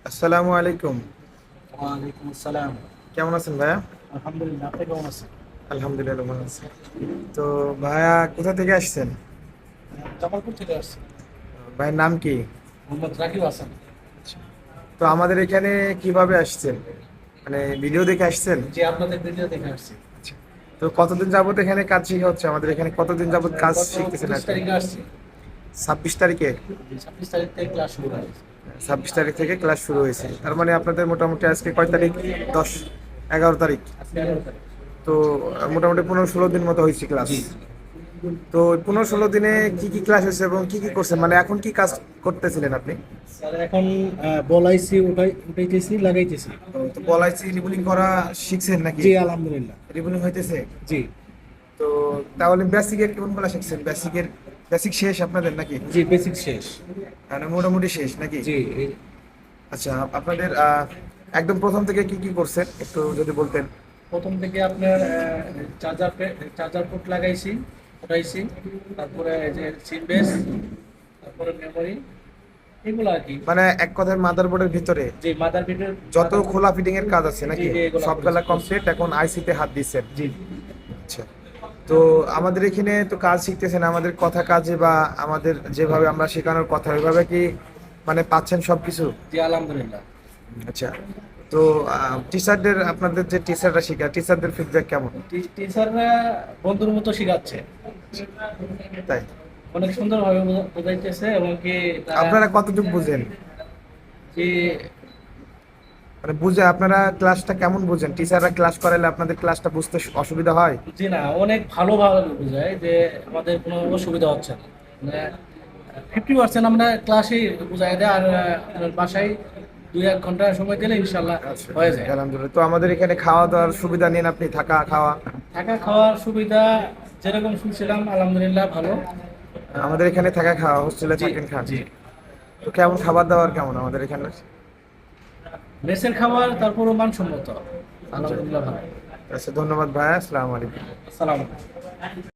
আসসালামু আলাইকুম। ওয়ালাইকুম আসসালাম। কেমন আছেন ভাইয়া? আলহামদুলিল্লাহ, আপনি কেমন আছেন? আলহামদুলিল্লাহ ভালো আছি। তো ভাইয়া কোথা থেকে আসছেন? জামালপুর থেকে আসছি। ভাইয়ের নাম কি? মোহাম্মদ রাকিব হাসান। তো আমাদের এখানে কিভাবে আসছেন? মানে ভিডিও দেখে আসছেন? যে আপনাদের ভিডিও দেখে আসছি। তো কতদিন যাবত এখানে কাজ শিখা হচ্ছে? আমাদের এখানে কতদিন যাবত কাজ গত শিখতেছেন 25 আপনি? তারিখে আসছি। 26 তারিখে? 26 তারিখ থেকে ক্লাস শুরু হয়েছে। 26 তারিখ থেকে ক্লাস শুরু হয়েছে, তার মানে আপনাদের মোটামুটি আজকে কয় তারিখ? 10, 11 তারিখ। আজকে 11 তারিখ। তো মোটামুটি 15-16 দিন মতো হয়েছে ক্লাস। জি। তো 15-16 দিনে কি কি ক্লাস হয়েছে এবং কি কি করছেন, মানে এখন কি কাজ করতেছিলেন আপনি? স্যার এখন বলাইছি, উঠাইতেছি, লাগাইতেছি। তো বলাইছি রিবুলিং করা শিখছেন নাকি? জি আলহামদুলিল্লাহ। রিবুলিং হইতেছে? জি। তো তাহলে বেসিকের কোনগুলো শিখছেন? বেসিক শেষ আপনাদের নাকি? জি বেসিক শেষ। মানে মোটামুটি শেষ নাকি? জি আচ্ছা, আপনাদের একদম প্রথম থেকে কি কি করছেন একটু যদি বলতেন। প্রথম থেকে আপনার চার্জার চার্জার পোর্ট লাগাইছি, উঠাইছি, তারপরে এই যে সিম বেস, তারপরে মেমোরি, এগুলো আর কি। মানে এক কথায় মাদারবোর্ডের ভিতরে যে মাদার বিটের যত খোলা ফিটিং এর কাজ আছে জি নাকি জি এগুলো সবগুলা করছি। কমপ্লিট, এখন আইসিতে হাত দিচ্ছেন? জি আচ্ছা। তো আমাদের এখানে তো কাজ শিখতেছেন, আমাদের কথা কাজে বা আমাদের যেভাবে আমরা শেখানোর কথা ওইভাবে কি মানে পাচ্ছেন সবকিছু? জি আলহামদুলিল্লাহ। আচ্ছা। তো টিচারদের, আপনাদের যে টিচাররা শেখায় টিচারদের ফিডব্যাক কেমন? টিচাররা বন্ধুর মতো শেখাচ্ছে, তাই? অনেক সুন্দরভাবে বোঝাইতেছে এবং কি তারা আপনারা কতটুকু বুঝেন? যে মানে বুঝে আপনারা ক্লাসটা কেমন বুঝেন? টিচাররা ক্লাস করালে আপনাদের ক্লাসটা বুঝতে অসুবিধা হয়? যে না অনেক ভালোভাবে বোঝায় যে আমাদের কোনো অসুবিধা হচ্ছে না। মানে 50% আমরা ক্লাসে বোঝাই দেয়, আর আপনার বাসায় 2-1 ঘন্টা সময় দিলে ইনশাল্লাহ আচ্ছা, হয়ে যায়। আলহামদুলিল্লাহ। তো আমাদের এখানে খাওয়া দাওয়ার সুবিধা নেন আপনি? থাকা খাওয়া? থাকা খাওয়ার সুবিধা যেরকম শুনছিলাম আলহামদুলিল্লাহ ভালো। আমাদের এখানে থাকা খাওয়া, হোস্টেলে জি থাকেন খান? জি। তো কেমন খাবার দাবার কেমন আমাদের এখানে? মেসের খাবার তারপরও মানসম্মত, আলহামদুলিল্লাহ ভালো। আচ্ছা, ধন্যবাদ ভাইয়া, আসসালামু আলাইকুম। আসসালামু আলাইকুম।